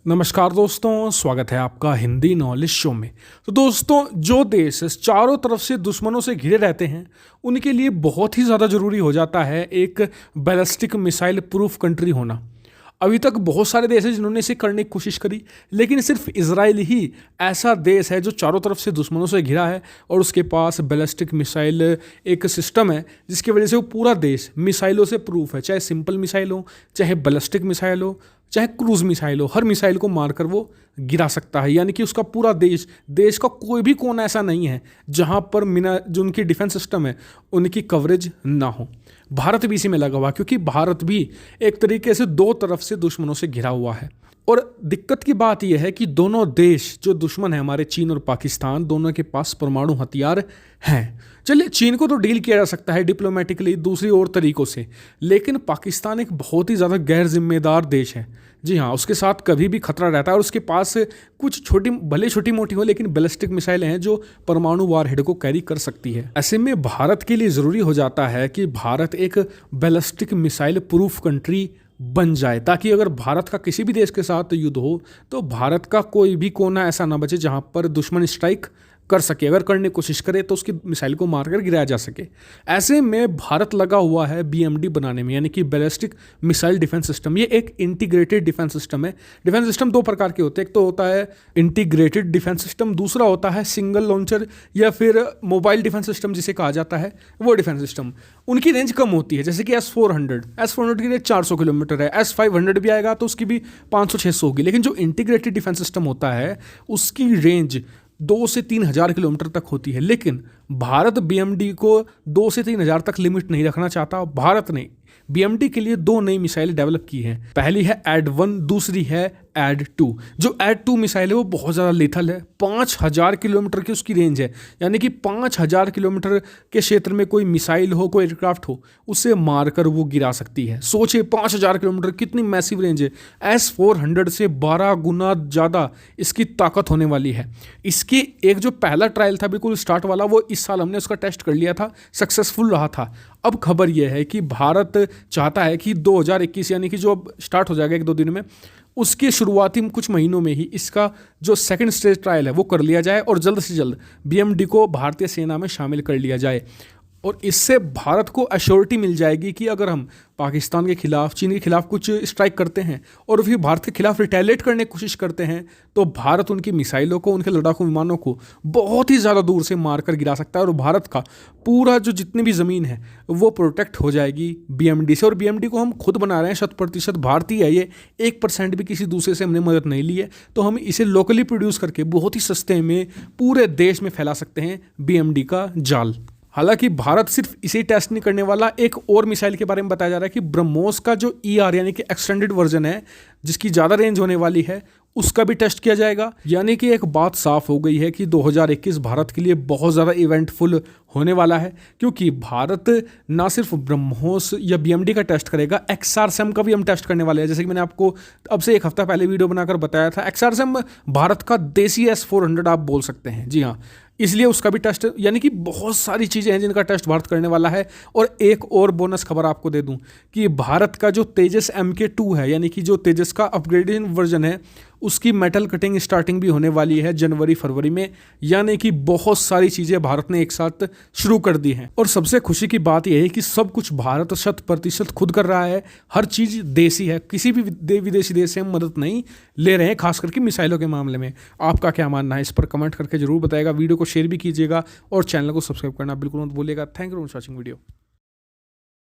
नमस्कार दोस्तों, स्वागत है आपका हिंदी नॉलेज शो में। तो दोस्तों, जो देश चारों तरफ से दुश्मनों से घिरे रहते हैं उनके लिए बहुत ही ज़्यादा ज़रूरी हो जाता है एक बैलिस्टिक मिसाइल प्रूफ कंट्री होना। अभी तक बहुत सारे देश हैं जिन्होंने इसे करने की कोशिश करी, लेकिन सिर्फ इजराइल ही ऐसा देश है जो चारों तरफ से दुश्मनों से घिरा है और उसके पास बैलिस्टिक मिसाइल एक सिस्टम है जिसकी वजह से वो पूरा देश मिसाइलों से प्रूफ है। चाहे सिंपल मिसाइल हो, चाहे बैलिस्टिक मिसाइल हो, चाहे क्रूज मिसाइल हो, हर मिसाइल को मारकर वो गिरा सकता है। यानी कि उसका पूरा देश का कोई भी कोना ऐसा नहीं है जहां पर जो उनकी डिफेंस सिस्टम है उनकी कवरेज ना हो। भारत भी इसी में लगा हुआ, क्योंकि भारत भी एक तरीके से दो तरफ से दुश्मनों से घिरा हुआ है। और दिक्कत की बात यह है कि दोनों देश जो दुश्मन है हमारे, चीन और पाकिस्तान, दोनों के पास परमाणु हथियार हैं। चलिए, चीन को तो डील किया जा सकता है डिप्लोमेटिकली दूसरी और तरीकों से, लेकिन पाकिस्तान एक बहुत ही ज़्यादा गैर जिम्मेदार देश है। जी हाँ, उसके साथ कभी भी खतरा रहता है और उसके पास कुछ भले छोटी मोटी हो, लेकिन बैलिस्टिक मिसाइलें हैं जो परमाणु वारहेड को कैरी कर सकती है। ऐसे में भारत के लिए ज़रूरी हो जाता है कि भारत एक बैलिस्टिक मिसाइल प्रूफ कंट्री बन जाए, ताकि अगर भारत का किसी भी देश के साथ युद्ध हो तो भारत का कोई भी कोना ऐसा ना बचे जहां पर दुश्मन स्ट्राइक कर सके। अगर करने की कोशिश करे तो उसकी मिसाइल को मारकर गिराया जा सके। ऐसे में भारत लगा हुआ है बीएमडी बनाने में, यानी कि बैलिस्टिक मिसाइल डिफेंस सिस्टम। ये एक इंटीग्रेटेड डिफेंस सिस्टम है। डिफेंस सिस्टम दो प्रकार के होते हैं, एक तो होता है इंटीग्रेटेड डिफेंस सिस्टम, दूसरा होता है सिंगल लॉन्चर या फिर मोबाइल डिफेंस सिस्टम जिसे कहा जाता है, वो डिफेंस सिस्टम। उनकी रेंज कम होती है, जैसे कि S-400 की रेंज 400 किलोमीटर है। S-500 भी आएगा तो उसकी भी 500-600 होगी। लेकिन जो इंटीग्रेटेड डिफेंस सिस्टम होता है उसकी रेंज 2 से 3 हज़ार किलोमीटर तक होती है। लेकिन भारत बीएमडी को 2 से 3 हज़ार तक लिमिट नहीं रखना चाहता। भारत ने बीएमडी के लिए 2 नई मिसाइल डेवलप की हैं। पहली है एड-1, दूसरी है एड-2। जो एड-2 मिसाइल है वो बहुत ज़्यादा लेथल है। 5000 किलोमीटर की उसकी रेंज है, यानी कि 5000 किलोमीटर के क्षेत्र में कोई मिसाइल हो, कोई एयरक्राफ्ट हो, उसे मारकर वो गिरा सकती है। सोचिए 5000 किलोमीटर कितनी मैसिव रेंज है। S-400 से 12 गुना ज़्यादा इसकी ताकत होने वाली है। इसकी एक जो पहला ट्रायल था बिल्कुल स्टार्ट वाला, वो इस साल हमने उसका टेस्ट कर लिया था, सक्सेसफुल रहा था। अब खबर यह है कि भारत चाहता है कि 2021 यानी कि जो अब स्टार्ट हो जाएगा 1-2 दिन में, उसके शुरुआती कुछ महीनों में ही इसका जो सेकंड स्टेज ट्रायल है वो कर लिया जाए और जल्द से जल्द बीएमडी को भारतीय सेना में शामिल कर लिया जाए। और इससे भारत को एश्योरिटी मिल जाएगी कि अगर हम पाकिस्तान के खिलाफ, चीन के खिलाफ कुछ स्ट्राइक करते हैं और फिर भारत के खिलाफ रिटेलिएट करने की कोशिश करते हैं तो भारत उनकी मिसाइलों को, उनके लड़ाकू विमानों को बहुत ही ज़्यादा दूर से मारकर गिरा सकता है और भारत का पूरा जो जितनी भी ज़मीन है वो प्रोटेक्ट हो जाएगी बीएमडी से। और बीएमडी को हम खुद बना रहे हैं, 100% भारतीय है ये, 1% भी किसी दूसरे से हमने मदद नहीं ली है। तो हम इसे लोकली प्रोड्यूस करके बहुत ही सस्ते में पूरे देश में फैला सकते हैं बीएमडी का जाल। हालांकि भारत सिर्फ इसे टेस्ट नहीं करने वाला, एक और मिसाइल के बारे में बताया जा रहा है कि ब्रह्मोस का जो ER यानी कि एक्सटेंडेड वर्जन है, जिसकी ज़्यादा रेंज होने वाली है, उसका भी टेस्ट किया जाएगा। यानी कि एक बात साफ हो गई है कि 2021 भारत के लिए बहुत ज़्यादा इवेंटफुल होने वाला है, क्योंकि भारत ना सिर्फ ब्रह्मोस या बीएमडी का टेस्ट करेगा, XRSAM का भी हम टेस्ट करने वाले हैं। जैसे कि मैंने आपको अब से 1 हफ्ता पहले वीडियो बनाकर बताया था, XRSAM भारत का देसी S-400 आप बोल सकते हैं। जी हाँ, इसलिए उसका भी टेस्ट, यानी कि बहुत सारी चीज़ें हैं जिनका टेस्ट भारत करने वाला है। और एक और बोनस खबर आपको दे दूं कि भारत का जो तेजस MK2 है, यानी कि जो तेजस का अपग्रेडेशन वर्जन है, उसकी मेटल कटिंग स्टार्टिंग भी होने वाली है जनवरी-फरवरी में। यानी कि बहुत सारी चीज़ें भारत ने एक साथ शुरू कर दी हैं। और सबसे खुशी की बात यह है कि सब कुछ भारत 100% खुद कर रहा है। हर चीज़ देसी है, किसी भी विदेशी देश से हम मदद नहीं ले रहे हैं, खास करके मिसाइलों के मामले में। आपका क्या मानना है इस पर कमेंट करके जरूर बताएगा। वीडियो को शेयर भी कीजिएगा और चैनल को सब्सक्राइब करना बिल्कुल मत भूलिएगा। Thank you for watching video.